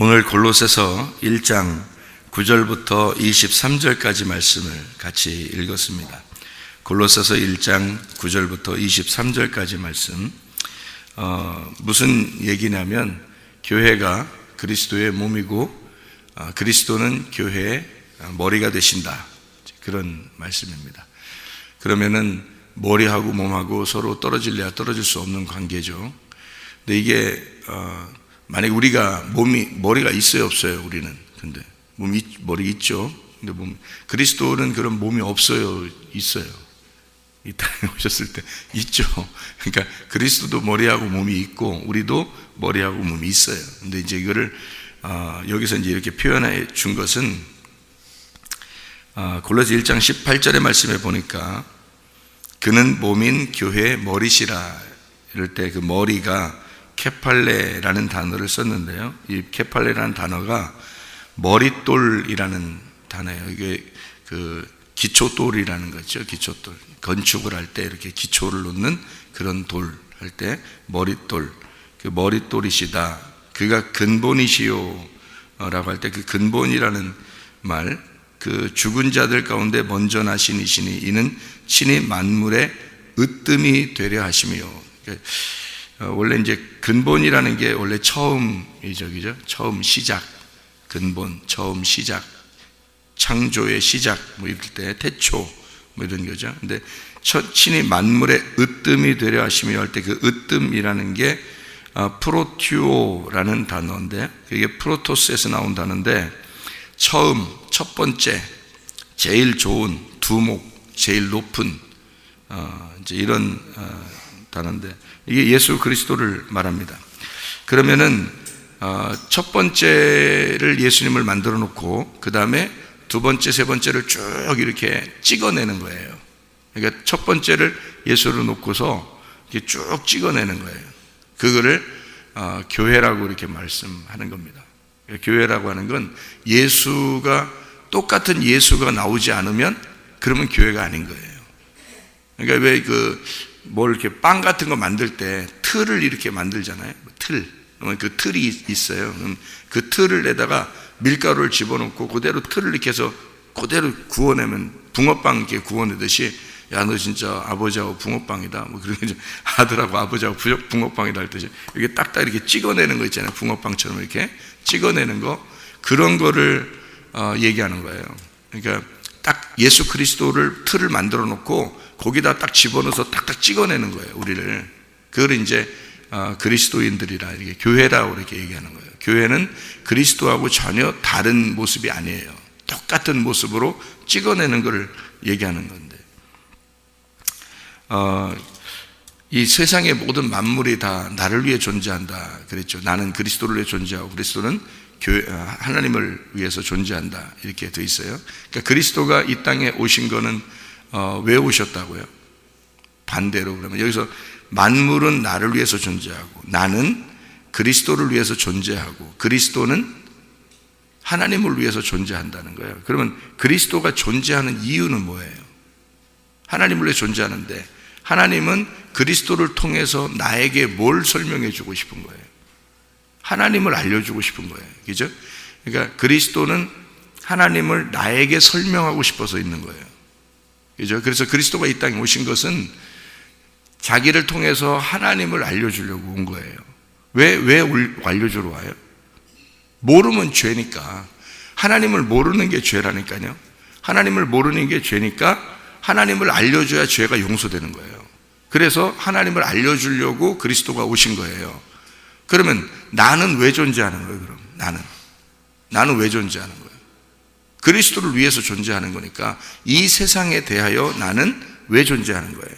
오늘 골로새서 1장 9절부터 23절까지 말씀을 같이 읽었습니다. 골로새서 1장 9절부터 23절까지 말씀, 무슨 얘기냐면 교회가 그리스도의 몸이고 그리스도는 교회의 머리가 되신다, 그런 말씀입니다. 그러면은 머리하고 몸하고 서로 떨어질래야 떨어질 수 없는 관계죠. 근데 이게 만약 우리가 머리가 있어요, 없어요? 우리는 근데 머리 있죠. 근데 그리스도는 그런 몸이 없어요, 있어요? 이 땅에 오셨을 때 있죠. 그러니까 그리스도도 머리하고 몸이 있고 우리도 머리하고 몸이 있어요. 근데 이제 이거를 여기서 이제 이렇게 표현해 준 것은 골로새 1장 18절의 말씀에 보니까 그는 몸인 교회의 머리시라 이럴 때 그 머리가 케팔레라는 단어를 썼는데요. 이 케팔레라는 단어가 머릿돌이라는 단어예요. 이게 그 기초돌이라는 거죠. 기초돌. 건축을 할 때 이렇게 기초를 놓는 그런 돌 할 때 머릿돌. 그 머릿돌이시다. 그가 근본이시요 라고 할 때 그 근본이라는 말, 그 죽은 자들 가운데 먼저 나신 이시니 이는 친히 만물의 으뜸이 되려 하시며. 원래 이제 근본이라는 게 원래 처음이죠, 그죠? 처음 시작, 근본, 처음 시작, 창조의 시작, 뭐 이럴 때 태초, 뭐 이런 거죠. 근데 친히 만물의 으뜸이 되려 하시며 할 때 그 으뜸이라는 게 프로튜오라는 단어인데, 그게 프로토스에서 나온 단어인데, 처음, 첫 번째, 제일 좋은, 두목, 제일 높은, 이제 이런 단어인데, 이게 예수 그리스도를 말합니다. 그러면은 첫 번째를 예수님을 만들어 놓고 그 다음에 두 번째, 세 번째를 쭉 이렇게 찍어내는 거예요. 그러니까 첫 번째를 예수를 놓고서 이렇게 쭉 찍어내는 거예요. 그거를 교회라고 이렇게 말씀하는 겁니다. 교회라고 하는 건 똑같은 예수가 나오지 않으면 그러면 교회가 아닌 거예요. 그러니까 왜 뭘 이렇게 빵 같은 거 만들 때 틀을 이렇게 만들잖아요. 그러면 그 틀이 있어요. 그럼 그 틀을 내다가 밀가루를 집어넣고 그대로 틀을 이렇게 해서 그대로 구워내면 붕어빵 이렇게 구워내듯이, 야, 너 진짜 아버지하고 붕어빵이다, 뭐 그런 거, 아들하고 아버지하고 붕어빵이다 할 때 이렇게 딱딱 이렇게 찍어내는 거 있잖아요. 붕어빵처럼 이렇게 찍어내는 거, 그런 거를 얘기하는 거예요. 그러니까 딱 예수 그리스도를 틀을 만들어 놓고 거기다 딱 집어넣어서 딱딱 찍어내는 거예요, 우리를. 그걸 이제 그리스도인들이라, 이렇게 교회라고 이렇게 얘기하는 거예요. 교회는 그리스도하고 전혀 다른 모습이 아니에요. 똑같은 모습으로 찍어내는 것을 얘기하는 건데, 이 세상의 모든 만물이 다 나를 위해 존재한다 그랬죠. 나는 그리스도를 위해 존재하고 그리스도는 하나님을 위해서 존재한다, 이렇게 돼 있어요. 그러니까 그리스도가 이 땅에 오신 거는 왜 오셨다고요? 반대로 그러면 여기서 만물은 나를 위해서 존재하고 나는 그리스도를 위해서 존재하고 그리스도는 하나님을 위해서 존재한다는 거예요. 그러면 그리스도가 존재하는 이유는 뭐예요? 하나님을 위해 존재하는데 하나님은 그리스도를 통해서 나에게 뭘 설명해 주고 싶은 거예요? 하나님을 알려주고 싶은 거예요. 그죠? 그러니까 그리스도는 하나님을 나에게 설명하고 싶어서 있는 거예요. 그죠? 그래서 그리스도가 이 땅에 오신 것은 자기를 통해서 하나님을 알려주려고 온 거예요. 왜 알려주러 와요? 모르면 죄니까. 하나님을 모르는 게 죄라니까요. 하나님을 모르는 게 죄니까 하나님을 알려줘야 죄가 용서되는 거예요. 그래서 하나님을 알려주려고 그리스도가 오신 거예요. 그러면 나는 왜 존재하는 거예요? 그럼 나는 왜 존재하는 거예요? 그리스도를 위해서 존재하는 거니까 이 세상에 대하여 나는 왜 존재하는 거예요?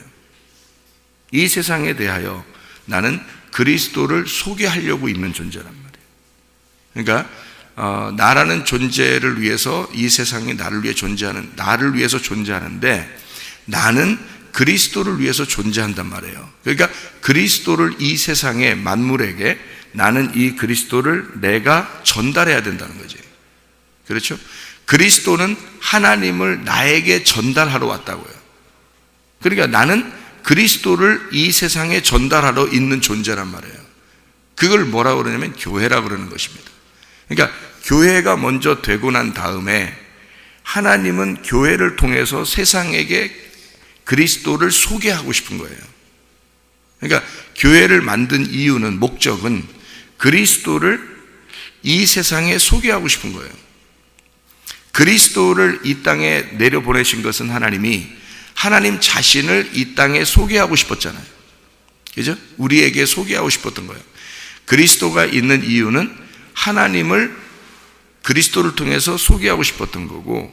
이 세상에 대하여 나는 그리스도를 소개하려고 있는 존재란 말이에요. 그러니까 나라는 존재를 위해서 이 세상에 나를 위해서 존재하는데 나는 그리스도를 위해서 존재한단 말이에요. 그러니까 그리스도를 이 세상의 만물에게 나는 이 그리스도를 내가 전달해야 된다는 거지. 그렇죠? 그리스도는 하나님을 나에게 전달하러 왔다고요. 그러니까 나는 그리스도를 이 세상에 전달하러 있는 존재란 말이에요. 그걸 뭐라고 그러냐면 교회라고 그러는 것입니다. 그러니까 교회가 먼저 되고 난 다음에 하나님은 교회를 통해서 세상에게 그리스도를 소개하고 싶은 거예요. 그러니까 교회를 만든 이유는, 목적은 그리스도를 이 세상에 소개하고 싶은 거예요. 그리스도를 이 땅에 내려보내신 것은 하나님 자신을 이 땅에 소개하고 싶었잖아요. 그죠? 우리에게 소개하고 싶었던 거예요. 그리스도가 있는 이유는 하나님을 그리스도를 통해서 소개하고 싶었던 거고,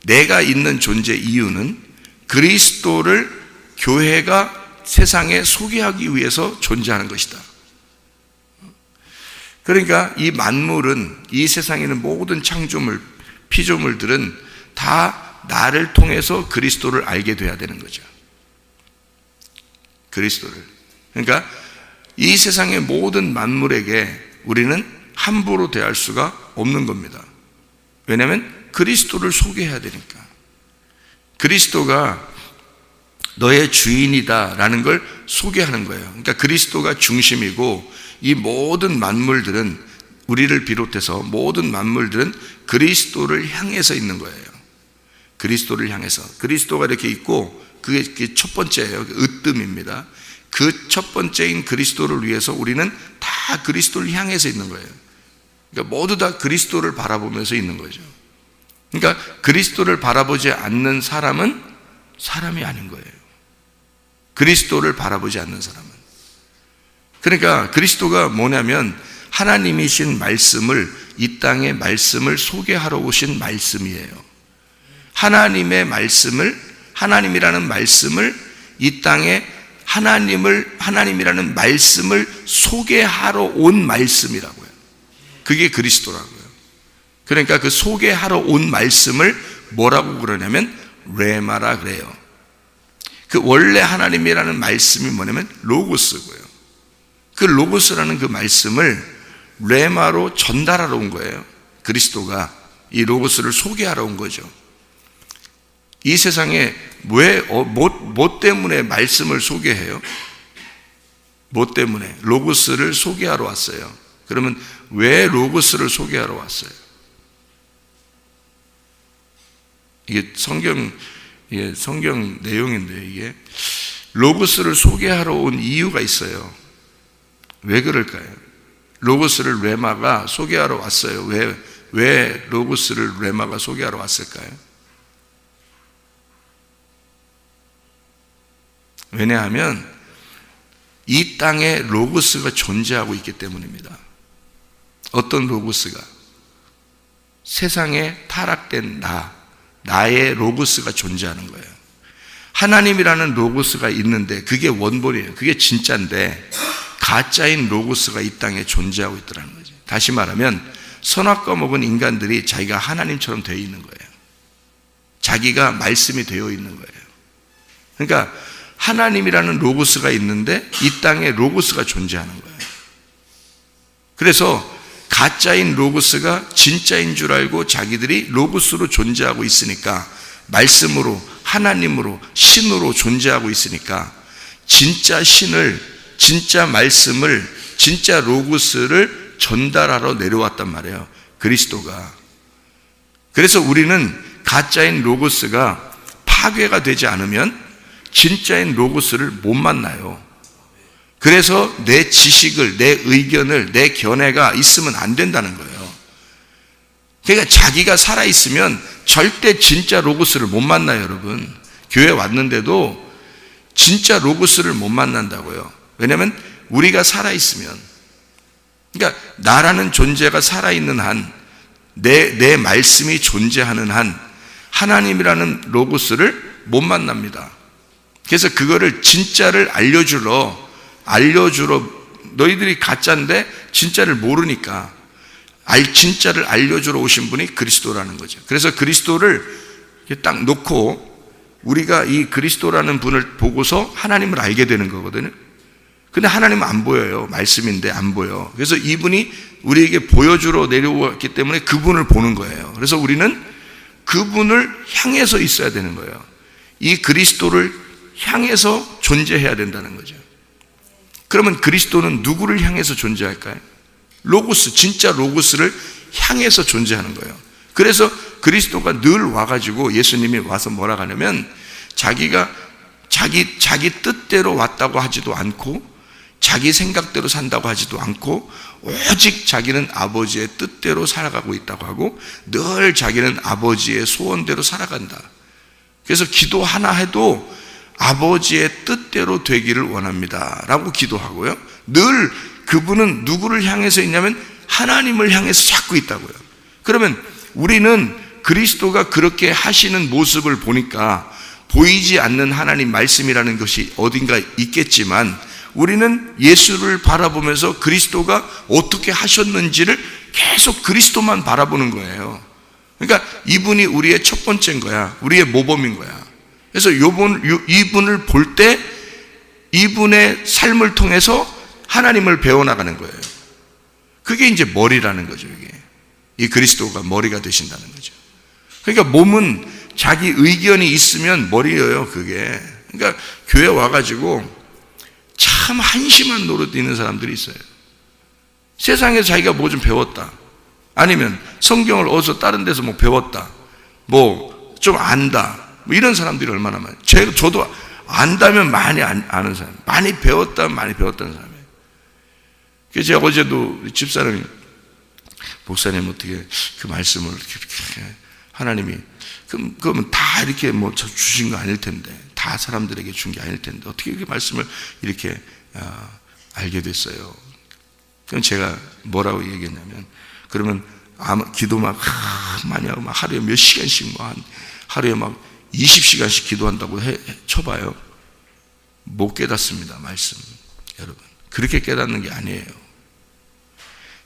내가 있는 존재 이유는 그리스도를 교회가 세상에 소개하기 위해서 존재하는 것이다. 그러니까 이 만물은, 이 세상에 있는 모든 창조물, 피조물들은 다 나를 통해서 그리스도를 알게 돼야 되는 거죠. 그리스도를. 그러니까 이 세상의 모든 만물에게 우리는 함부로 대할 수가 없는 겁니다. 왜냐하면 그리스도를 소개해야 되니까. 그리스도가 너의 주인이다 라는 걸 소개하는 거예요. 그러니까 그리스도가 중심이고, 이 모든 만물들은, 우리를 비롯해서 모든 만물들은 그리스도를 향해서 있는 거예요. 그리스도를 향해서. 그리스도가 이렇게 있고, 그게 첫 번째예요. 으뜸입니다. 그 첫 번째인 그리스도를 위해서 우리는 다 그리스도를 향해서 있는 거예요. 그러니까 모두 다 그리스도를 바라보면서 있는 거죠. 그러니까 그리스도를 바라보지 않는 사람은 사람이 아닌 거예요. 그리스도를 바라보지 않는 사람은. 그러니까 그리스도가 뭐냐면 하나님이신 말씀을, 이 땅의 말씀을 소개하러 오신 말씀이에요. 하나님의 말씀을, 하나님이라는 말씀을 이 땅에 하나님이라는 말씀을 소개하러 온 말씀이라고요. 그게 그리스도라고요. 그러니까 그 소개하러 온 말씀을 뭐라고 그러냐면 레마라 그래요. 그 원래 하나님이라는 말씀이 뭐냐면 로고스고요. 그 로고스라는 그 말씀을 레마로 전달하러 온 거예요. 그리스도가 이 로고스를 소개하러 온 거죠. 이 세상에 뭐 때문에 말씀을 소개해요? 뭐 때문에? 로고스를 소개하러 왔어요. 그러면 왜 로고스를 소개하러 왔어요? 이게 성경 내용인데, 이게 로고스를 소개하러 온 이유가 있어요. 왜 그럴까요? 로고스를 레마가 소개하러 왔어요. 왜 로고스를 레마가 소개하러 왔을까요? 왜냐하면 이 땅에 로고스가 존재하고 있기 때문입니다. 어떤 로고스가? 세상에 타락된 나의 로고스가 존재하는 거예요. 하나님이라는 로고스가 있는데 그게 원본이에요. 그게 진짜인데 가짜인 로고스가 이 땅에 존재하고 있더라는 거죠. 다시 말하면 선악과 먹은 인간들이 자기가 하나님처럼 되어 있는 거예요. 자기가 말씀이 되어 있는 거예요. 그러니까 하나님이라는 로고스가 있는데 이 땅에 로고스가 존재하는 거예요. 그래서 가짜인 로고스가 진짜인 줄 알고 자기들이 로고스로 존재하고 있으니까, 말씀으로, 하나님으로, 신으로 존재하고 있으니까 진짜 신을, 진짜 말씀을, 진짜 로고스를 전달하러 내려왔단 말이에요. 그리스도가. 그래서 우리는 가짜인 로고스가 파괴가 되지 않으면 진짜인 로고스를 못 만나요. 그래서 내 지식을, 내 의견을, 내 견해가 있으면 안 된다는 거예요. 그러니까 자기가 살아있으면 절대 진짜 로고스를 못 만나요, 여러분. 교회 왔는데도 진짜 로고스를 못 만난다고요. 왜냐하면 우리가 살아있으면, 그러니까 나라는 존재가 살아있는 한, 내 말씀이 존재하는 한 하나님이라는 로고스를 못 만납니다. 그래서 그거를 진짜를 알려주러 너희들이 가짜인데 진짜를 모르니까 진짜를 알려주러 오신 분이 그리스도라는 거죠. 그래서 그리스도를 딱 놓고 우리가 이 그리스도라는 분을 보고서 하나님을 알게 되는 거거든요. 근데 하나님은 안 보여요. 말씀인데 안 보여. 그래서 이분이 우리에게 보여주러 내려왔기 때문에 그분을 보는 거예요. 그래서 우리는 그분을 향해서 있어야 되는 거예요. 이 그리스도를 향해서 존재해야 된다는 거죠. 그러면 그리스도는 누구를 향해서 존재할까요? 로고스, 진짜 로고스를 향해서 존재하는 거예요. 그래서 그리스도가 늘 와가지고 예수님이 와서 뭐라 하냐면 자기가 자기 뜻대로 왔다고 하지도 않고 자기 생각대로 산다고 하지도 않고 오직 자기는 아버지의 뜻대로 살아가고 있다고 하고 늘 자기는 아버지의 소원대로 살아간다. 그래서 기도 하나 해도 아버지의 뜻대로 되기를 원합니다 라고 기도하고요, 늘 그분은 누구를 향해서 있냐면 하나님을 향해서 찾고 있다고요. 그러면 우리는 그리스도가 그렇게 하시는 모습을 보니까 보이지 않는 하나님 말씀이라는 것이 어딘가 있겠지만 우리는 예수를 바라보면서 그리스도가 어떻게 하셨는지를 계속 그리스도만 바라보는 거예요. 그러니까 이분이 우리의 첫 번째인 거야. 우리의 모범인 거야. 그래서 이분을 볼 때 이분의 삶을 통해서 하나님을 배워나가는 거예요. 그게 이제 머리라는 거죠. 이게 이 그리스도가 머리가 되신다는 거죠. 그러니까 몸은 자기 의견이 있으면 머리예요. 그게. 그러니까 교회 와가지고 참 한심한 노릇 있는 사람들이 있어요. 세상에서 자기가 뭐 좀 배웠다, 아니면 성경을 어디서 다른 데서 뭐 배웠다, 뭐 좀 안다, 뭐 이런 사람들이 얼마나 많아요. 저도 안다면 많이 아는 사람, 많이 배웠다면 많이 배웠다는 사람이에요. 그래서 제가 어제도 집사람이 목사님 어떻게 그 말씀을 이렇게 하나님이 그러면 다 이렇게 뭐 주신 거 아닐 텐데, 다 사람들에게 준 게 아닐 텐데 어떻게 그 말씀을 이렇게 알게 됐어요. 그럼 제가 뭐라고 얘기했냐면, 그러면 기도 막 많이 하고 막 하루에 몇 시간씩 뭐 하루에 막 20시간씩 기도한다고 쳐봐요. 못 깨닫습니다. 말씀. 여러분, 그렇게 깨닫는 게 아니에요.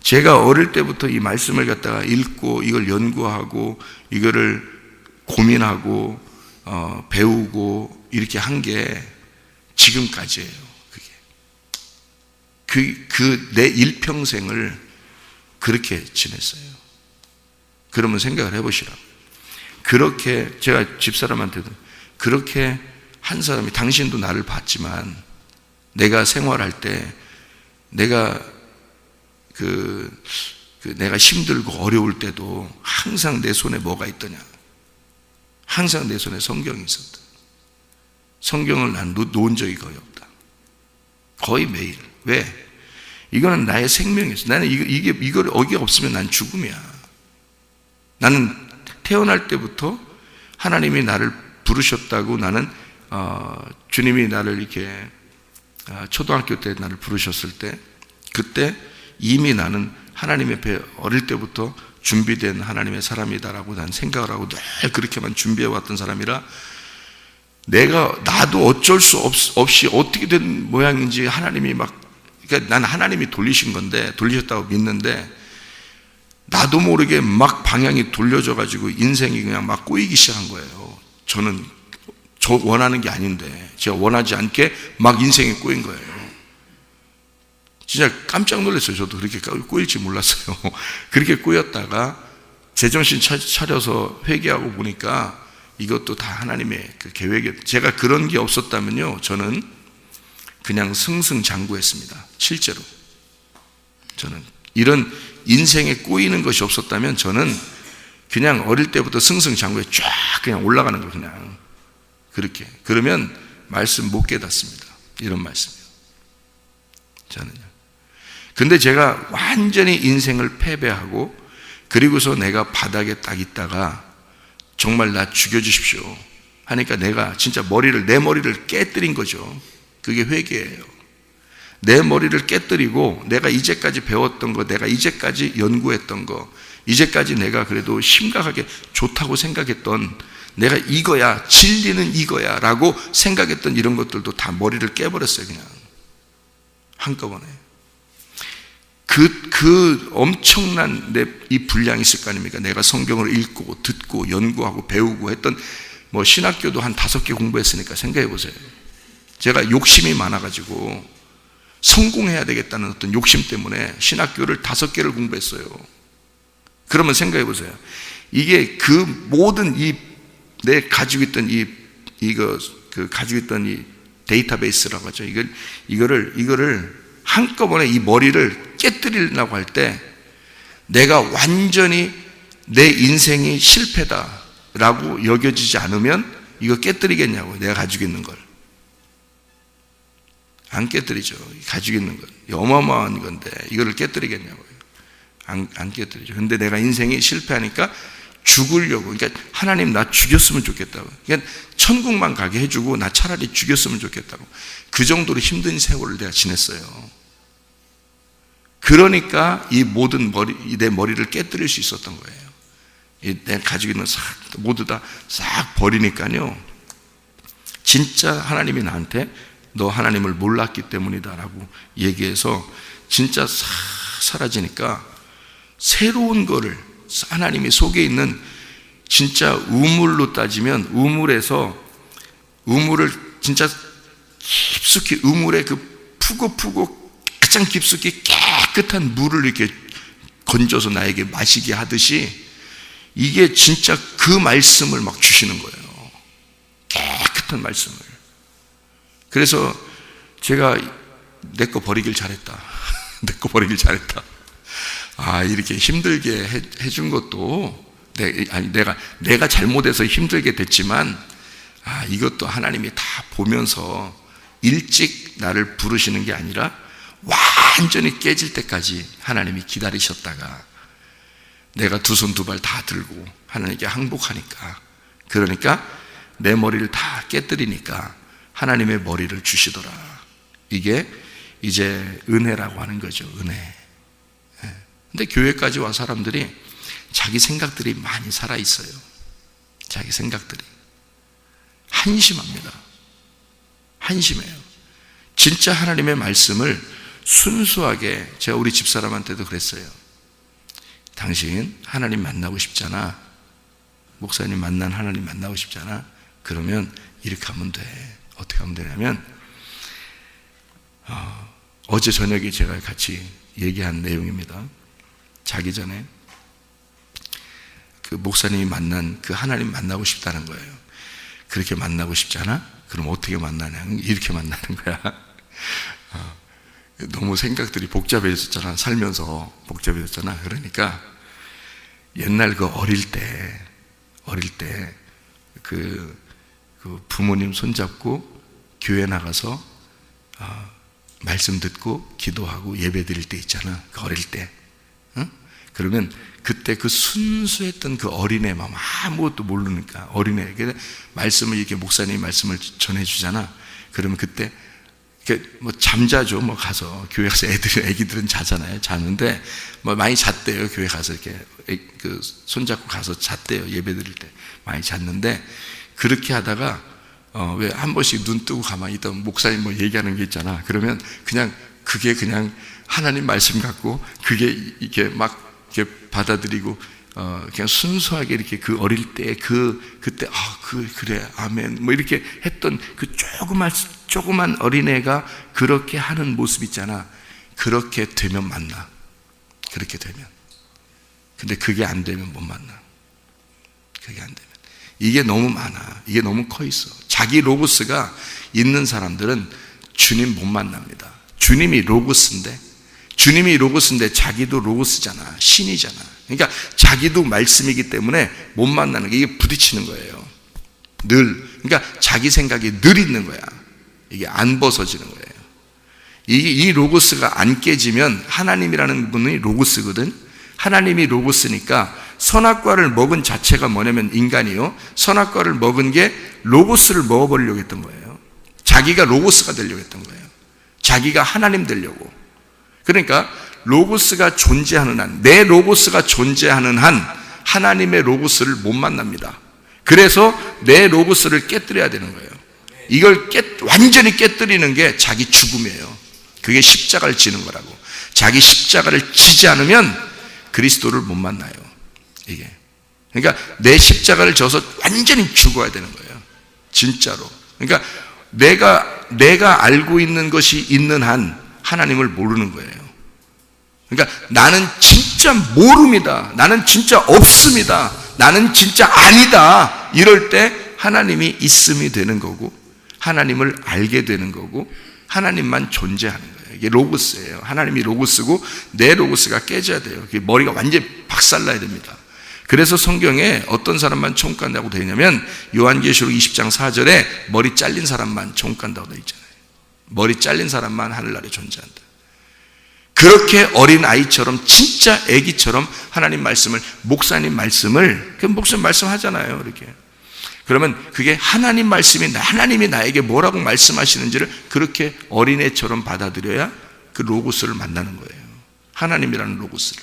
제가 어릴 때부터 이 말씀을 갖다가 읽고 이걸 연구하고 이거를 고민하고 배우고 이렇게 한 게 지금까지예요. 그게 내 일평생을 그렇게 지냈어요. 그러면 생각을 해보시라고. 그렇게 제가 집사람한테도 그렇게 한 사람이, 당신도 나를 봤지만 내가 생활할 때 내가 내가 힘들고 어려울 때도 항상 내 손에 뭐가 있더냐? 항상 내 손에 성경이 있었다. 성경을 난 놓은 적이 거의 없다. 거의 매일. 왜? 이거는 나의 생명이었어. 나는 이걸 어기 없으면 난 죽음이야. 나는 태어날 때부터 하나님이 나를 부르셨다고, 나는 주님이 나를 이렇게 초등학교 때 나를 부르셨을 때, 그때 이미 나는 하나님 앞에 어릴 때부터 준비된 하나님의 사람이다라고 난 생각을 하고 늘 그렇게만 준비해왔던 사람이라, 나도 어쩔 수 없이 어떻게 된 모양인지 하나님이 그러니까 난 하나님이 돌리셨다고 믿는데, 나도 모르게 막 방향이 돌려져가지고 인생이 그냥 막 꼬이기 시작한 거예요. 저는 원하는 게 아닌데, 제가 원하지 않게 막 인생이 꼬인 거예요. 진짜 깜짝 놀랐어요. 저도 그렇게 꼬일지 몰랐어요. 그렇게 꼬였다가 제정신 차려서 회개하고 보니까 이것도 다 하나님의 그 계획이에요. 제가 그런 게 없었다면요, 저는 그냥 승승장구했습니다. 실제로 저는 이런 인생에 꼬이는 것이 없었다면 저는 그냥 어릴 때부터 승승장구에 쫙 그냥 올라가는 거예요. 그냥 그렇게. 그러면 말씀 못 깨닫습니다. 이런 말씀이요, 저는요. 근데 제가 완전히 인생을 패배하고 그리고서 내가 바닥에 딱 있다가 정말 나 죽여주십시오 하니까 내가 진짜 내 머리를 깨뜨린 거죠. 그게 회개예요. 내 머리를 깨뜨리고 내가 이제까지 배웠던 거, 내가 이제까지 연구했던 거, 이제까지 내가 그래도 심각하게 좋다고 생각했던, 내가 이거야, 진리는 이거야 라고 생각했던 이런 것들도 다 머리를 깨버렸어요. 그냥 한꺼번에. 그 엄청난 이 분량이 있을 거 아닙니까? 내가 성경을 읽고 듣고 연구하고 배우고 했던, 뭐 신학교도 한 5개 공부했으니까 생각해 보세요. 제가 욕심이 많아가지고 성공해야 되겠다는 어떤 욕심 때문에 신학교를 5개를 공부했어요. 그러면 생각해 보세요. 이게 그 모든 내 가지고 있던 가지고 있던 이 데이터베이스라고 하죠. 이거를 한꺼번에 이 머리를 깨뜨리려고 할 때 내가 완전히 내 인생이 실패다라고 여겨지지 않으면 이거 깨뜨리겠냐고, 내가 가지고 있는 걸. 안 깨뜨리죠. 가지고 있는 건 어마어마한 건데 이거를 깨뜨리겠냐고요. 안 깨뜨리죠. 근데 내가 인생이 실패하니까 죽으려고, 그러니까 하나님 나 죽였으면 좋겠다고, 그러니까 천국만 가게 해주고 나 차라리 죽였으면 좋겠다고, 그 정도로 힘든 세월을 내가 지냈어요. 그러니까 이 모든 내 머리를 깨뜨릴 수 있었던 거예요. 내가 가지고 있는 모두 다 싹 버리니까요, 진짜 하나님이 나한테 너 하나님을 몰랐기 때문이다 라고 얘기해서 진짜 싹 사라지니까 새로운 거를, 하나님이 속에 있는 진짜 우물로 따지면 우물을 진짜 깊숙이, 우물에 그 푸고 가장 깊숙이 깨끗한 물을 이렇게 건져서 나에게 마시게 하듯이 이게 진짜 그 말씀을 막 주시는 거예요. 깨끗한 말씀을. 그래서 제가 내 거 버리길 잘했다. 내 거 버리길 잘했다. 이렇게 힘들게 해준 것도 내가 잘못해서 힘들게 됐지만, 이것도 하나님이 다 보면서 일찍 나를 부르시는 게 아니라 완전히 깨질 때까지 하나님이 기다리셨다가 내가 두 손 두 발 다 들고 하나님께 항복하니까, 그러니까 내 머리를 다 깨뜨리니까 하나님의 머리를 주시더라. 이게 이제 은혜라고 하는 거죠. 은혜. 근데 교회까지 와 사람들이 자기 생각들이 많이 살아있어요. 자기 생각들이 한심합니다. 한심해요. 진짜 하나님의 말씀을 순수하게, 제가 우리 집사람한테도 그랬어요. 당신 하나님 만나고 싶잖아. 목사님 만난 하나님 만나고 싶잖아. 그러면 이렇게 하면 돼. 어떻게 하면 되냐면, 어제 저녁에 제가 같이 얘기한 내용입니다. 자기 전에 그 목사님이 만난 그 하나님 만나고 싶다는 거예요. 그렇게 만나고 싶잖아? 그럼 어떻게 만나냐? 이렇게 만나는 거야. 너무 생각들이 복잡해졌잖아. 살면서 복잡해졌잖아. 그러니까 옛날 그 어릴 때 그 부모님 손잡고 교회 나가서 말씀 듣고 기도하고 예배 드릴 때 있잖아. 그 어릴 때. 그러면 그때 그 순수했던 그 어린애 마음, 아무것도 모르니까 어린애, 말씀을 이렇게 목사님이 말씀을 전해주잖아. 그러면 그때 뭐 잠자죠. 뭐 가서 교회 가서 애기들은 자잖아요. 자는데 뭐 많이 잤대요. 교회 가서 이렇게 그 손잡고 가서 잤대요. 예배 드릴 때 많이 잤는데, 그렇게 하다가 왜 한 번씩 눈 뜨고 가만히 있다 목사님 뭐 얘기하는 게 있잖아. 그러면 그게 그냥 하나님 말씀 같고, 그게 이렇게 막 이렇게 받아들이고 그냥 순수하게 이렇게 그 어릴 때 그때 그래 아멘 뭐 이렇게 했던 그 조그만 어린애가 그렇게 하는 모습 있잖아. 그렇게 되면 만나. 그렇게 되면. 근데 그게 안 되면 못 만나. 그게 안 되면. 이게 너무 많아. 이게 너무 커 있어. 자기 로고스가 있는 사람들은 주님 못 만납니다. 주님이 로고스인데 자기도 로고스잖아. 신이잖아. 그러니까 자기도 말씀이기 때문에 못 만나는 게, 이게 부딪히는 거예요. 늘. 그러니까 자기 생각이 늘 있는 거야. 이게 안 벗어지는 거예요. 이 로고스가 안 깨지면, 하나님이라는 분이 로고스거든. 하나님이 로고스니까 선악과를 먹은 자체가 뭐냐면 인간이요. 선악과를 먹은 게 로고스를 먹어버리려고 했던 거예요. 자기가 로고스가 되려고 했던 거예요. 자기가 하나님 되려고. 그러니까 로고스가 존재하는 한, 내 로고스가 존재하는 한 하나님의 로고스를 못 만납니다. 그래서 내 로고스를 깨뜨려야 되는 거예요. 이걸 완전히 깨뜨리는 게 자기 죽음이에요. 그게 십자가를 지는 거라고. 자기 십자가를 지지 않으면 그리스도를 못 만나요. 이게. 그러니까 내 십자가를 져서 완전히 죽어야 되는 거예요. 진짜로. 그러니까 내가 알고 있는 것이 있는 한 하나님을 모르는 거예요. 그러니까 나는 진짜 모릅니다. 나는 진짜 없습니다. 나는 진짜 아니다. 이럴 때 하나님이 있음이 되는 거고, 하나님을 알게 되는 거고, 하나님만 존재하는 거예요. 이게 로고스예요. 하나님이 로고스고 내 로고스가 깨져야 돼요. 머리가 완전히 박살나야 됩니다. 그래서 성경에 어떤 사람만 천국 간다고 되어 있냐면 요한계시록 20장 4절에 머리 잘린 사람만 천국 간다고 되어 있잖아요. 머리 잘린 사람만 하늘나라에 존재한다. 그렇게 어린 아이처럼 진짜 아기처럼 하나님 말씀을, 목사님 말씀을, 목사님 말씀하잖아요. 이렇게. 그러면 그게 하나님 말씀이, 하나님이 나에게 뭐라고 말씀하시는지를 그렇게 어린애처럼 받아들여야 그 로고스를 만나는 거예요. 하나님이라는 로고스를.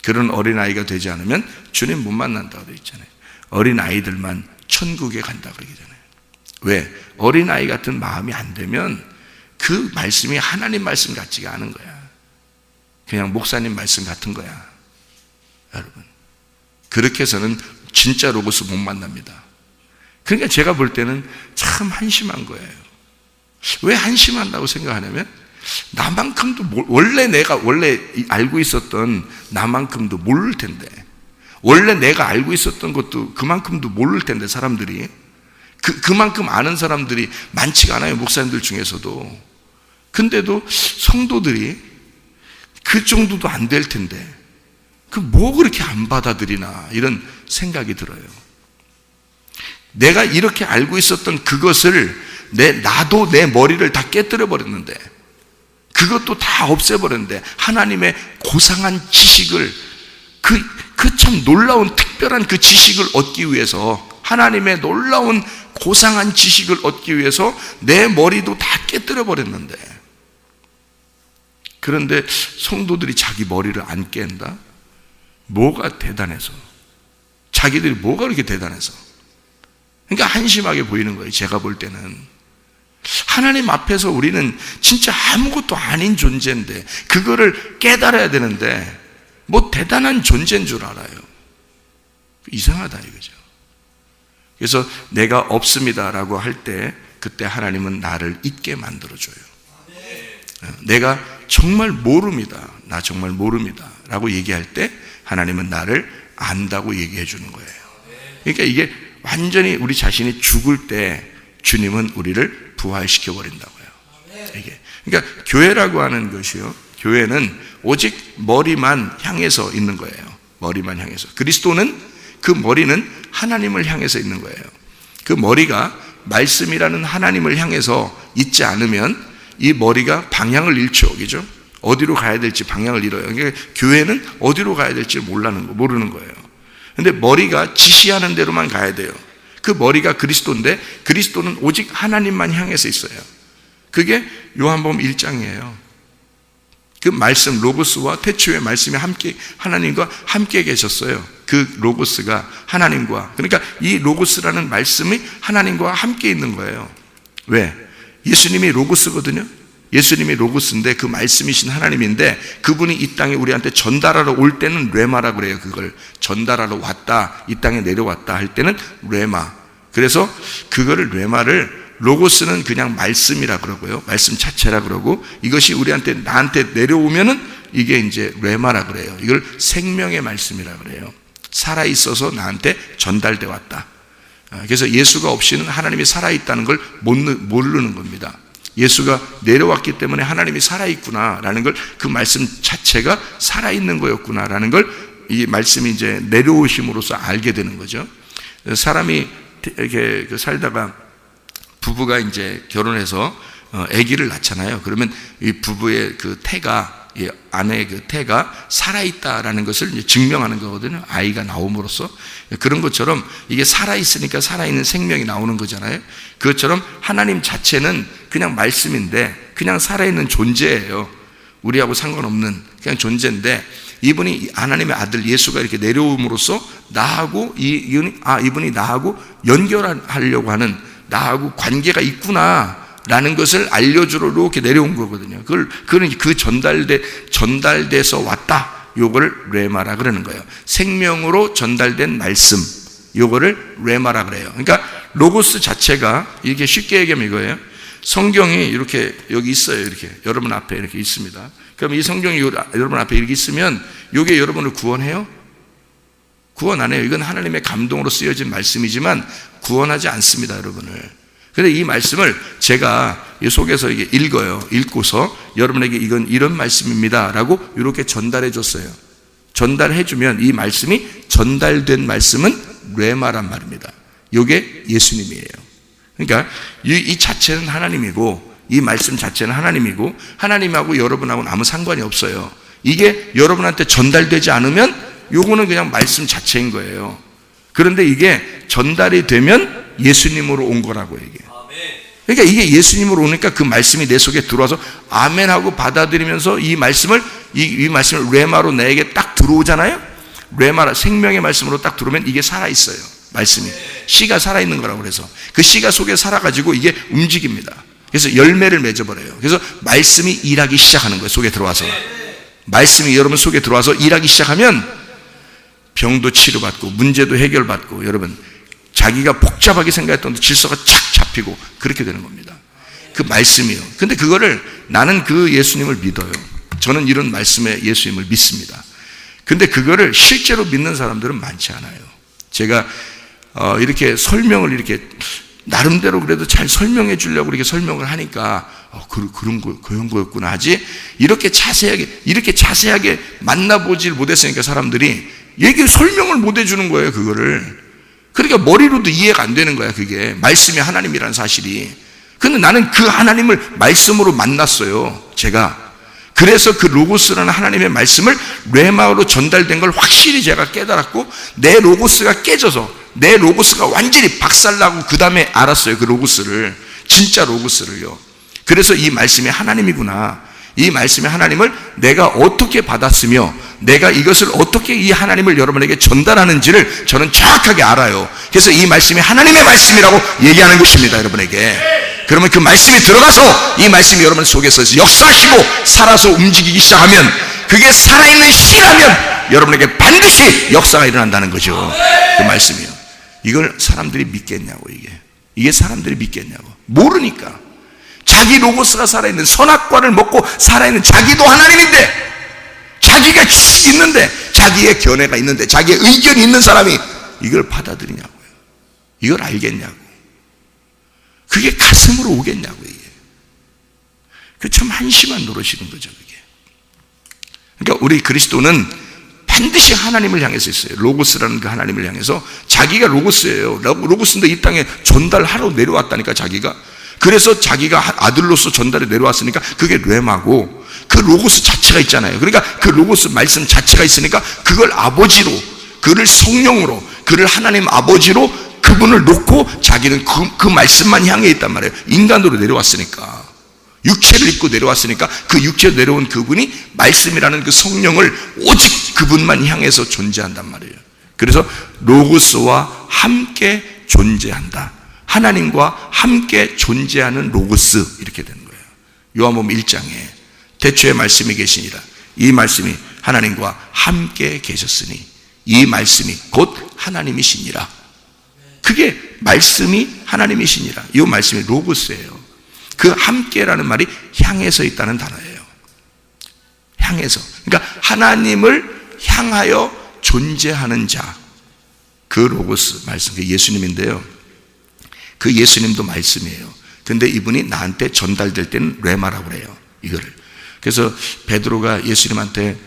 그런 어린아이가 되지 않으면 주님 못 만난다고 되어 있잖아요. 어린아이들만 천국에 간다고 그러잖아요. 왜? 어린아이 같은 마음이 안 되면 그 말씀이 하나님 말씀 같지가 않은 거야. 그냥 목사님 말씀 같은 거야. 여러분, 그렇게 해서는 진짜 로고스 못 만납니다. 그러니까 제가 볼 때는 참 한심한 거예요. 왜 한심한다고 생각하냐면 나만큼도 원래 내가 알고 있었던 나만큼도 모를 텐데, 원래 내가 알고 있었던 것도 그만큼도 모를 텐데, 사람들이 그만큼 아는 사람들이 많지가 않아요. 목사님들 중에서도. 근데도 성도들이 그 정도도 안 될 텐데 뭐 그렇게 안 받아들이나 이런 생각이 들어요. 내가 이렇게 알고 있었던 그것을 나도 내 머리를 다 깨뜨려 버렸는데, 그것도 다 없애버렸는데, 하나님의 고상한 지식을, 그 참 놀라운 특별한 그 지식을 얻기 위해서, 하나님의 놀라운 고상한 지식을 얻기 위해서 내 머리도 다 깨뜨려 버렸는데, 그런데 성도들이 자기 머리를 안 깬다? 뭐가 대단해서? 자기들이 뭐가 그렇게 대단해서? 그러니까 한심하게 보이는 거예요. 제가 볼 때는 하나님 앞에서 우리는 진짜 아무것도 아닌 존재인데 그거를 깨달아야 되는데 뭐 대단한 존재인 줄 알아요. 이상하다 이거죠. 그래서 내가 없습니다라고 할 때 그때 하나님은 나를 잊게 만들어줘요. 내가 정말 모릅니다, 나 정말 모릅니다 라고 얘기할 때 하나님은 나를 안다고 얘기해 주는 거예요. 그러니까 이게 완전히 우리 자신이 죽을 때 주님은 우리를 부활시켜 버린다고요. 이게 그러니까 교회라고 하는 것이요, 교회는 오직 머리만 향해서 있는 거예요. 머리만 향해서. 그리스도는 그 머리는 하나님을 향해서 있는 거예요. 그 머리가 말씀이라는 하나님을 향해서 있지 않으면 이 머리가 방향을 잃죠. 그죠? 어디로 가야 될지 방향을 잃어요. 그러니까 교회는 어디로 가야 될지 모르는 거예요. 근데 머리가 지시하는 대로만 가야 돼요. 그 머리가 그리스도인데 그리스도는 오직 하나님만 향해서 있어요. 그게 요한복음 1장이에요. 그 말씀, 로고스와 태초의 말씀이 함께, 하나님과 함께 계셨어요. 그 로고스가 하나님과, 그러니까 이 로고스라는 말씀이 하나님과 함께 있는 거예요. 왜? 예수님이 로고스거든요. 예수님이 로고스인데 그 말씀이신 하나님인데 그분이 이 땅에 우리한테 전달하러 올 때는 뢰마라고 그래요. 그걸 전달하러 왔다, 이 땅에 내려왔다 할 때는 뢰마. 그래서 그거를 뢰마를, 로고스는 그냥 말씀이라 그러고요, 말씀 자체라 그러고, 이것이 우리한테, 나한테 내려오면은 이게 이제 뢰마라 그래요. 이걸 생명의 말씀이라 그래요. 살아있어서 나한테 전달돼 왔다. 그래서 예수가 없이는 하나님이 살아있다는 걸 모르는 겁니다. 예수가 내려왔기 때문에 하나님이 살아있구나라는 걸, 그 말씀 자체가 살아있는 거였구나라는 걸 이 말씀이 이제 내려오심으로써 알게 되는 거죠. 사람이 이렇게 살다가 부부가 이제 결혼해서 아기를 낳잖아요. 그러면 이 부부의 그 태가, 이 아내의 그 태가 살아있다라는 것을 이제 증명하는 거거든요. 아이가 나옴으로써. 그런 것처럼 이게 살아있으니까 살아있는 생명이 나오는 거잖아요. 그것처럼 하나님 자체는 그냥 말씀인데 그냥 살아있는 존재예요. 우리하고 상관없는 그냥 존재인데, 이분이 하나님의 아들 예수가 이렇게 내려옴으로써 나하고 이분이 나하고 연결하려고 하는, 나하고 관계가 있구나라는 것을 알려주러 이렇게 내려온 거거든요. 그는 그 전달돼서 왔다. 요거를 뢰마라 그러는 거예요. 생명으로 전달된 말씀. 요거를 뢰마라 그래요. 그러니까 로고스 자체가, 이렇게 쉽게 얘기하면 이거예요. 성경이 이렇게 여기 있어요. 이렇게 여러분 앞에 이렇게 있습니다. 그럼 이 성경이 여러분 앞에 이렇게 있으면 이게 여러분을 구원해요? 구원 안 해요. 이건 하나님의 감동으로 쓰여진 말씀이지만 구원하지 않습니다, 여러분을. 근데 이 말씀을 제가 이 속에서 이게 읽어요. 읽고서 여러분에게 이건 이런 말씀입니다 라고 이렇게 전달해 줬어요. 전달해 주면 이 말씀이 전달된 말씀은 뢰마란 말입니다. 이게 예수님이에요. 그러니까 이 자체는 하나님이고 이 말씀 자체는 하나님이고 하나님하고 여러분하고는 아무 상관이 없어요. 이게 여러분한테 전달되지 않으면 요거는 그냥 말씀 자체인 거예요. 그런데 이게 전달이 되면 예수님으로 온 거라고 이게. 그러니까 이게 예수님으로 오니까 그 말씀이 내 속에 들어와서 아멘하고 받아들이면서 이 말씀을 뢰마로 내게 딱 들어오잖아요. 뢰마 생명의 말씀으로 딱 들어오면 이게 살아 있어요. 말씀이 씨가 살아 있는 거라고 그래서 그 씨가 속에 살아가지고 이게 움직입니다. 그래서 열매를 맺어버려요. 그래서 말씀이 일하기 시작하는 거예요. 속에 들어와서 말씀이 여러분 속에 들어와서 일하기 시작하면 병도 치료받고 문제도 해결받고 여러분 자기가 복잡하게 생각했던 질서가 착 잡히고 그렇게 되는 겁니다. 그 말씀이요. 근데 그거를 나는 그 예수님을 믿어요. 저는 이런 말씀의 예수님을 믿습니다. 근데 그거를 실제로 믿는 사람들은 많지 않아요. 제가 이렇게 설명을 이렇게 나름대로 그래도 잘 설명해 주려고 이렇게 설명을 하니까 그런 거였구나 하지 이렇게 자세하게 만나보질 못했으니까 사람들이 얘기 설명을 못 해주는 거예요. 그거를 그러니까 머리로도 이해가 안 되는 거야. 그게 말씀이 하나님이라는 사실이. 근데 나는 그 하나님을 말씀으로 만났어요. 제가 그래서 그 로고스라는 하나님의 말씀을 뢰마로 전달된 걸 확실히 제가 깨달았고 내 로고스가 깨져서 내 로고스가 완전히 박살나고 그 다음에 알았어요. 그 로고스를 진짜 로고스를요. 그래서 이 말씀이 하나님이구나. 이 말씀의 하나님을 내가 어떻게 받았으며 내가 이것을 어떻게 이 하나님을 여러분에게 전달하는지를 저는 정확하게 알아요. 그래서 이 말씀이 하나님의 말씀이라고 얘기하는 것입니다. 여러분에게. 그러면 그 말씀이 들어가서 이 말씀이 여러분 속에서 역사하시고 살아서 움직이기 시작하면 그게 살아있는 씨라면 여러분에게 반드시 역사가 일어난다는 거죠. 그 말씀이요. 이걸 사람들이 믿겠냐고. 이게 사람들이 믿겠냐고. 모르니까. 자기 로고스가 살아있는 선악과를 먹고 살아있는 자기도 하나님인데 자기가 있는데 자기의 견해가 있는데 자기의 의견이 있는 사람이 이걸 받아들이냐고요. 이걸 알겠냐고. 그게 가슴으로 오겠냐고. 이게 그 참 한심한 노릇이는 거죠. 그게. 그러니까 우리 그리스도는 반드시 하나님을 향해서 있어요. 로고스라는 그 하나님을 향해서 자기가 로고스예요. 로고스인데 이 땅에 전달하러 내려왔다니까 자기가. 그래서 자기가 아들로서 전달해 내려왔으니까 그게 뢰마고 그 로고스 자체가 있잖아요. 그러니까 그 로고스 말씀 자체가 있으니까 그걸 아버지로 그를 성령으로 그를 하나님 아버지로 그분을 놓고 자기는 그 말씀만 향해 있단 말이에요. 인간으로 내려왔으니까 육체를 입고 내려왔으니까 그 육체로 내려온 그분이 말씀이라는 그 성령을 오직 그분만 향해서 존재한단 말이에요. 그래서 로고스와 함께 존재한다. 하나님과 함께 존재하는 로고스 이렇게 되는 거예요. 요한복음 1장에 태초에 말씀이 계시니라. 이 말씀이 하나님과 함께 계셨으니 이 말씀이 곧 하나님이시니라. 그게 말씀이 하나님이시니라. 이 말씀이 로고스예요. 그 함께라는 말이 향해서 있다는 단어예요. 향해서. 그러니까 하나님을 향하여 존재하는 자. 그 로고스 말씀, 그 예수님인데요. 그 예수님도 말씀이에요. 근데 이분이 나한테 전달될 때는 뢰마라고 그래요. 이거를. 그래서 베드로가 예수님한테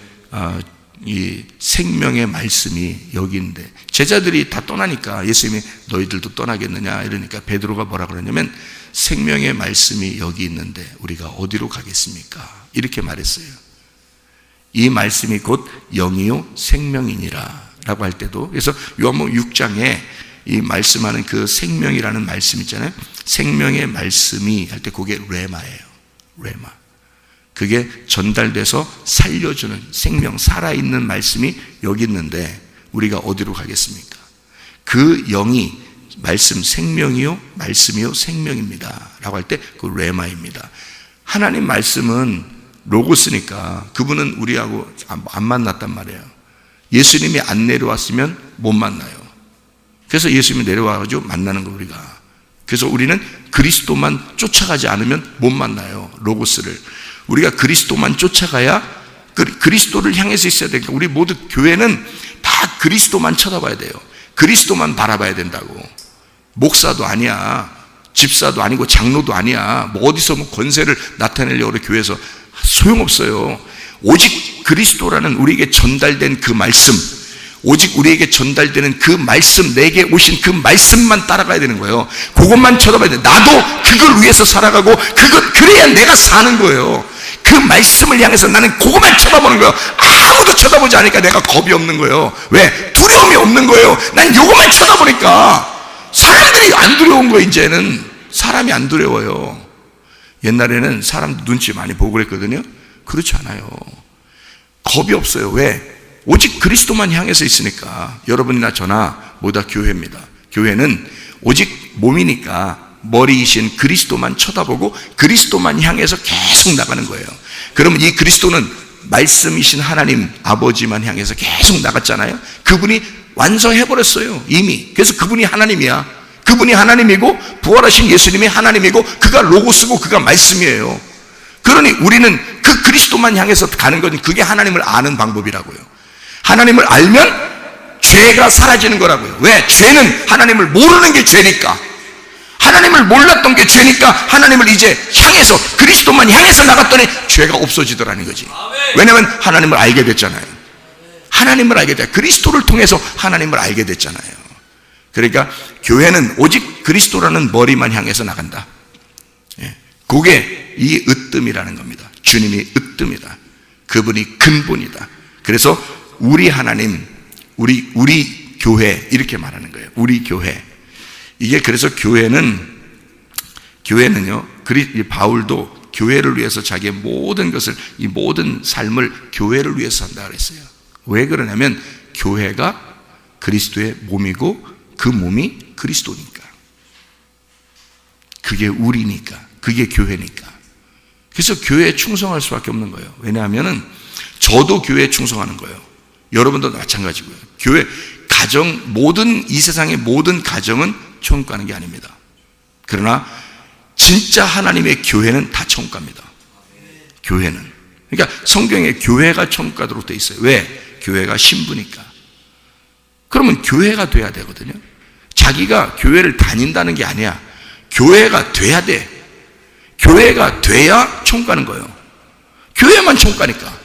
이 생명의 말씀이 여기 있는데 제자들이 다 떠나니까 예수님이 너희들도 떠나겠느냐 이러니까 베드로가 뭐라 그러냐면 생명의 말씀이 여기 있는데 우리가 어디로 가겠습니까? 이렇게 말했어요. 이 말씀이 곧 영이요 생명이니라 라고 할 때도 그래서 요한복음 6장에 이 말씀하는 그 생명이라는 말씀 있잖아요. 생명의 말씀이 할 때 그게 뢰마예요. 뢰마. 그게 전달돼서 살려주는 생명, 살아있는 말씀이 여기 있는데 우리가 어디로 가겠습니까? 그 영이 말씀, 생명이요, 말씀이요, 생명입니다. 라고 할 때 그 뢰마입니다. 하나님 말씀은 로고스니까 그분은 우리하고 안 만났단 말이에요. 예수님이 안 내려왔으면 못 만나요. 그래서 예수님이 내려와가지고 만나는 거 우리가. 그래서 우리는 그리스도만 쫓아가지 않으면 못 만나요. 로고스를. 우리가 그리스도만 쫓아가야 그리스도를 향해서 있어야 되니까 우리 모두 교회는 다 그리스도만 쳐다봐야 돼요. 그리스도만 바라봐야 된다고. 목사도 아니야. 집사도 아니고 장로도 아니야. 뭐 어디서 뭐 권세를 나타내려고 그래, 교회에서. 소용없어요. 오직 그리스도라는 우리에게 전달된 그 말씀, 오직 우리에게 전달되는 그 말씀, 내게 오신 그 말씀만 따라가야 되는 거예요. 그것만 쳐다봐야 돼. 나도 그걸 위해서 살아가고, 그래야 내가 사는 거예요. 그 말씀을 향해서 나는 그것만 쳐다보는 거예요. 아무도 쳐다보지 않으니까 내가 겁이 없는 거예요. 왜? 두려움이 없는 거예요. 난 요것만 쳐다보니까 사람들이 안 두려운 거예요. 이제는 사람이 안 두려워요. 옛날에는 사람들 눈치 많이 보고 그랬거든요. 그렇지 않아요. 겁이 없어요. 왜? 오직 그리스도만 향해서 있으니까. 여러분이나 저나 모두 다 교회입니다. 교회는 오직 몸이니까 머리이신 그리스도만 쳐다보고 그리스도만 향해서 계속 나가는 거예요. 그러면 이 그리스도는 말씀이신 하나님 아버지만 향해서 계속 나갔잖아요. 그분이 완성해버렸어요, 이미. 그래서 그분이 하나님이야. 그분이 하나님이고 부활하신 예수님이 하나님이고 그가 로고스고 그가 말씀이에요. 그러니 우리는 그 그리스도만 향해서 가는 거니 그게 하나님을 아는 방법이라고요. 하나님을 알면 죄가 사라지는 거라고요. 왜? 죄는 하나님을 모르는 게 죄니까. 하나님을 몰랐던 게 죄니까 하나님을 이제 향해서 그리스도만 향해서 나갔더니 죄가 없어지더라는 거지. 왜냐하면 하나님을 알게 됐잖아요. 하나님을 알게 돼. 그리스도를 통해서 하나님을 알게 됐잖아요. 그러니까 교회는 오직 그리스도라는 머리만 향해서 나간다. 그게 이 으뜸이라는 겁니다. 주님이 으뜸이다. 그분이 근본이다. 그래서 우리 하나님, 우리 교회 이렇게 말하는 거예요. 우리 교회. 이게 그래서 교회는요, 바울도 교회를 위해서 자기의 모든 것을, 이 모든 삶을 교회를 위해서 한다 그랬어요. 왜 그러냐면 교회가 그리스도의 몸이고 그 몸이 그리스도니까. 그게 우리니까. 그게 교회니까. 그래서 교회에 충성할 수밖에 없는 거예요. 왜냐하면은 저도 교회에 충성하는 거예요. 여러분도 마찬가지고요. 교회, 가정, 이 세상의 모든 가정은 천국가는 게 아닙니다. 그러나 진짜 하나님의 교회는 다 천국갑니다. 교회는. 그러니까 성경에 교회가 천국가도록 돼 있어요. 왜? 교회가 신부니까. 그러면 교회가 돼야 되거든요. 자기가 교회를 다닌다는 게 아니야. 교회가 돼야 돼. 교회가 돼야 천국 가는 거예요. 교회만 천국 가니까.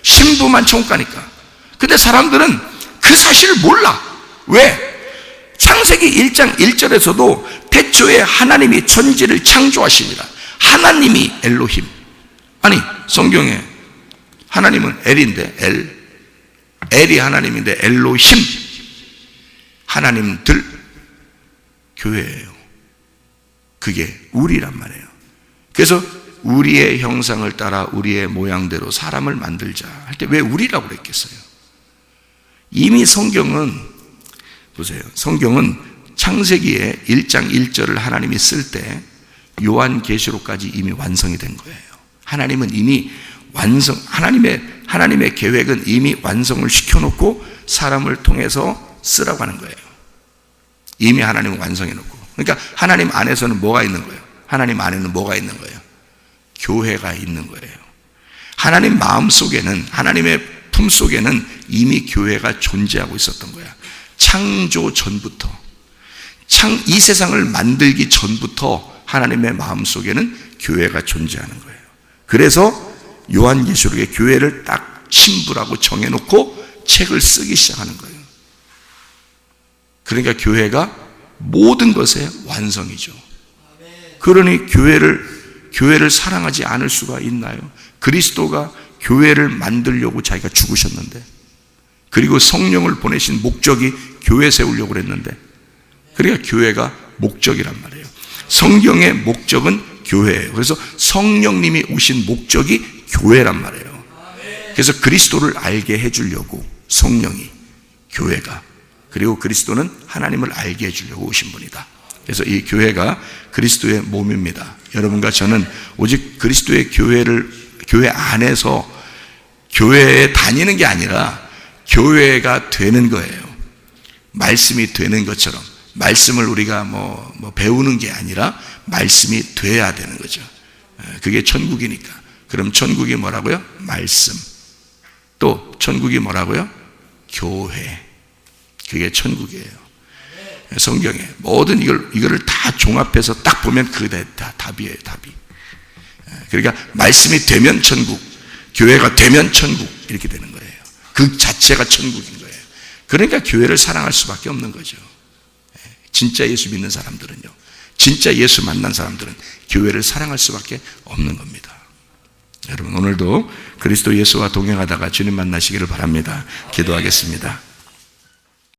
신부만 천국 가니까. 근데 사람들은 그 사실을 몰라. 왜? 창세기 1장 1절에서도 태초에 하나님이 천지를 창조하시니라. 하나님이 엘로힘. 아니, 성경에 하나님은 엘인데, 엘이 하나님인데 엘로힘. 하나님들 교회예요. 그게 우리란 말이에요. 그래서 우리의 형상을 따라 우리의 모양대로 사람을 만들자 할 때 왜 우리라고 그랬겠어요? 이미 성경은, 보세요. 성경은 창세기에 1장 1절을 하나님이 쓸 때 요한계시록까지 이미 완성이 된 거예요. 하나님은 이미 하나님의 계획은 이미 완성을 시켜놓고 사람을 통해서 쓰라고 하는 거예요. 이미 하나님은 완성해놓고. 그러니까 하나님 안에서는 뭐가 있는 거예요? 하나님 안에는 뭐가 있는 거예요? 교회가 있는 거예요. 하나님 마음 속에는, 하나님의 품 속에는 이미 교회가 존재하고 있었던 거야. 창조 전부터, 이 세상을 만들기 전부터 하나님의 마음 속에는 교회가 존재하는 거예요. 그래서 요한계시록에 교회를 딱 신부라고 정해놓고 책을 쓰기 시작하는 거예요. 그러니까 교회가 모든 것의 완성이죠. 그러니 교회를 사랑하지 않을 수가 있나요? 그리스도가 교회를 만들려고 자기가 죽으셨는데, 그리고 성령을 보내신 목적이 교회 세우려고 그랬는데, 그러니까 교회가 목적이란 말이에요. 성경의 목적은 교회예요. 그래서 성령님이 오신 목적이 교회란 말이에요. 그래서 그리스도를 알게 해주려고 성령이, 교회가, 그리고 그리스도는 하나님을 알게 해주려고 오신 분이다. 그래서 이 교회가 그리스도의 몸입니다. 여러분과 저는 오직 그리스도의 교회 안에서 교회에 다니는 게 아니라 교회가 되는 거예요. 말씀이 되는 것처럼. 말씀을 우리가 배우는 게 아니라 말씀이 돼야 되는 거죠. 그게 천국이니까. 그럼 천국이 뭐라고요? 말씀. 또 천국이 뭐라고요? 교회. 그게 천국이에요. 성경에 모든 이거를 다 종합해서 딱 보면 그게 다 답이에요, 답이. 그러니까 말씀이 되면 천국, 교회가 되면 천국 이렇게 되는 거예요. 그 자체가 천국인 거예요. 그러니까 교회를 사랑할 수밖에 없는 거죠. 진짜 예수 믿는 사람들은요, 진짜 예수 만난 사람들은 교회를 사랑할 수밖에 없는 겁니다. 여러분, 오늘도 그리스도 예수와 동행하다가 주님 만나시기를 바랍니다. 기도하겠습니다.